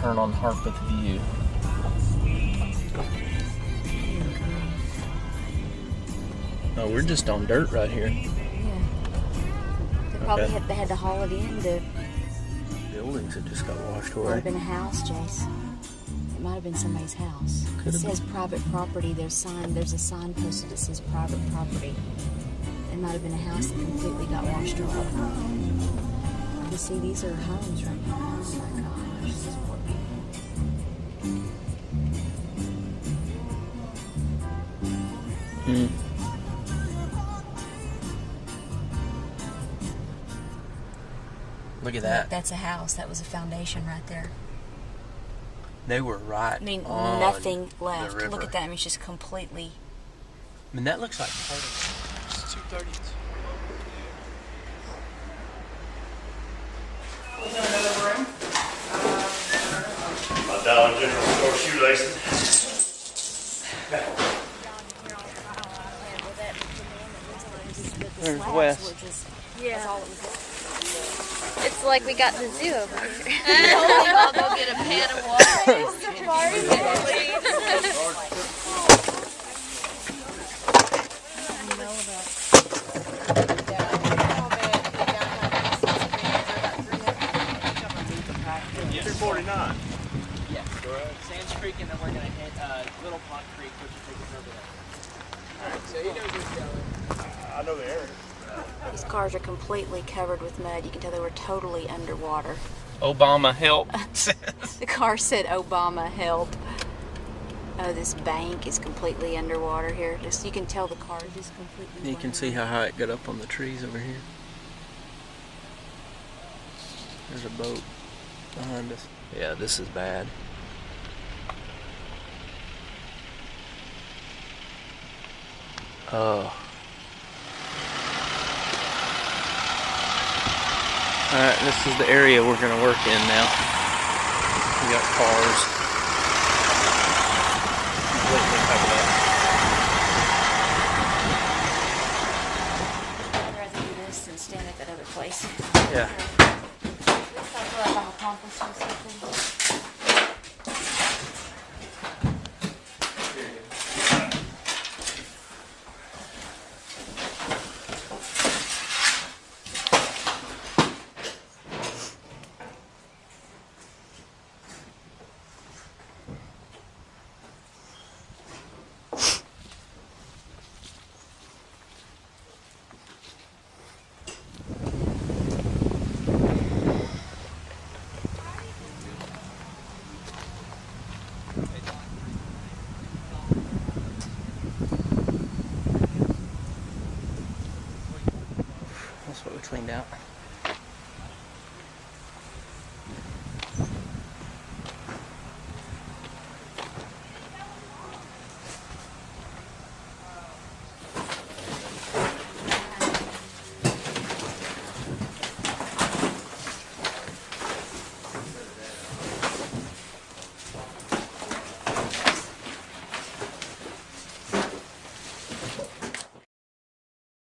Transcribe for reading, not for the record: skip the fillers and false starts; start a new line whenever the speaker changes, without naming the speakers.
turn on Harpeth View. Oh, we're just on dirt right here.
Yeah. They probably had to haul it in. The
buildings that just got washed away.
Might have been a house, Jace. It might have been somebody's house. It says private property. There's a sign posted that says private property. It might have been a house that completely got washed off. You see, these are homes right here. Oh my gosh, this is poor people.
Look at that.
That's a house. That was a foundation right there.
They were right.
I mean,
on
nothing left.
The river.
Look at that. I mean, it's just completely.
I mean, that looks like part of it. It's 2:30.
Was there another room? My Dollar General store shoelaces.
There's Wes.
Yeah. It's like we got the zoo over here.
I'll go get a pan of water.
Yeah. 249.
Yeah. Sands Creek, and then we're gonna hit Little Pond Creek, which will take us over there. Alright, so he knows where he's going.
I know the area.
These cars are completely covered with mud. You can tell they were totally underwater.
Obama help.
The car said Obama help. Oh, this bank is completely underwater here. Just you can tell the car is just completely.
You can see how high it got up on the trees over here. There's a boat behind us. Yeah, this is bad. Oh. Alright, this is the area we're going to work in now. We got cars completely covered up.
I'd rather do this than stand at that other place.
Yeah.
I feel like I'm accomplishing something.